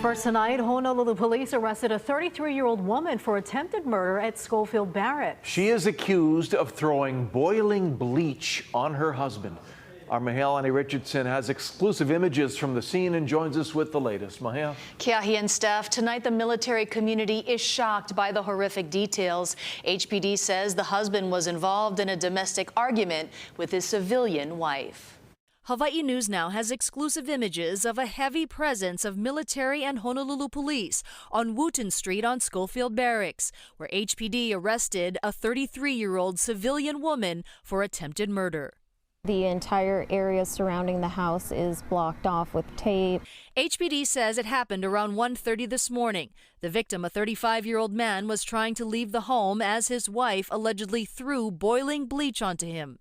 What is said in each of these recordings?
First tonight, Honolulu police arrested a 33-year-old woman for attempted murder at Schofield Barracks. She is accused of throwing boiling bleach on her husband. Our Mahealani Richardson has exclusive images from the scene and joins us with the latest. Mahale. Kiahi and Steph, tonight the military community is shocked by the horrific details. HPD says the husband was involved in a domestic argument with his civilian wife. Hawaii News Now has exclusive images of a heavy presence of military and Honolulu police on Wooten Street on Schofield Barracks, where HPD arrested a 33-year-old civilian woman for attempted murder. The entire area surrounding the house is blocked off with tape. HPD says it happened around 1:30 this morning. The victim, a 35-year-old man, was trying to leave the home as his wife allegedly threw boiling bleach onto him.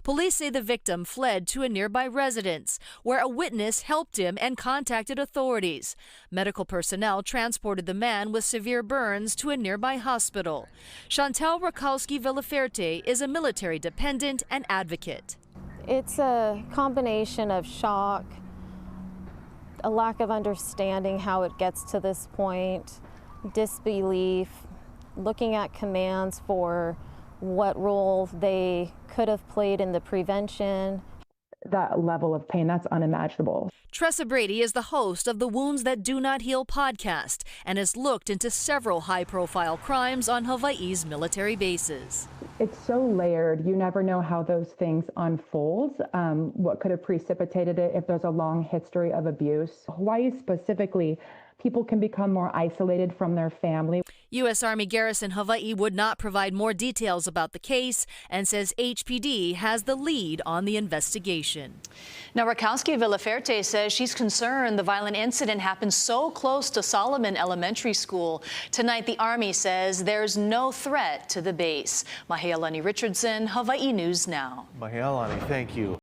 Police say the victim fled to a nearby residence, where a witness helped him and contacted authorities. Medical personnel transported the man with severe burns to a nearby hospital. Chantel Rakowski-Villaferte is a military dependent and advocate. It's a combination of shock, a lack of understanding how it gets to this point, disbelief, looking at commands for what role they could have played in the prevention. That level of pain, that's unimaginable. Tressa Brady is the host of the Wounds That Do Not Heal podcast and has looked into several high-profile crimes on Hawaii's military bases. It's so layered. You never know how those things unfold, what could have precipitated it if there's a long history of abuse. Hawaii specifically, people can become more isolated from their family. U.S. Army Garrison Hawaii would not provide more details about the case and says HPD has the lead on the investigation. Now, Rakowski-Villaferte says she's concerned the violent incident happened so close to Solomon Elementary School. Tonight, the Army says there's no threat to the base. Mahealani Richardson, Hawaii News Now. Mahealani, thank you.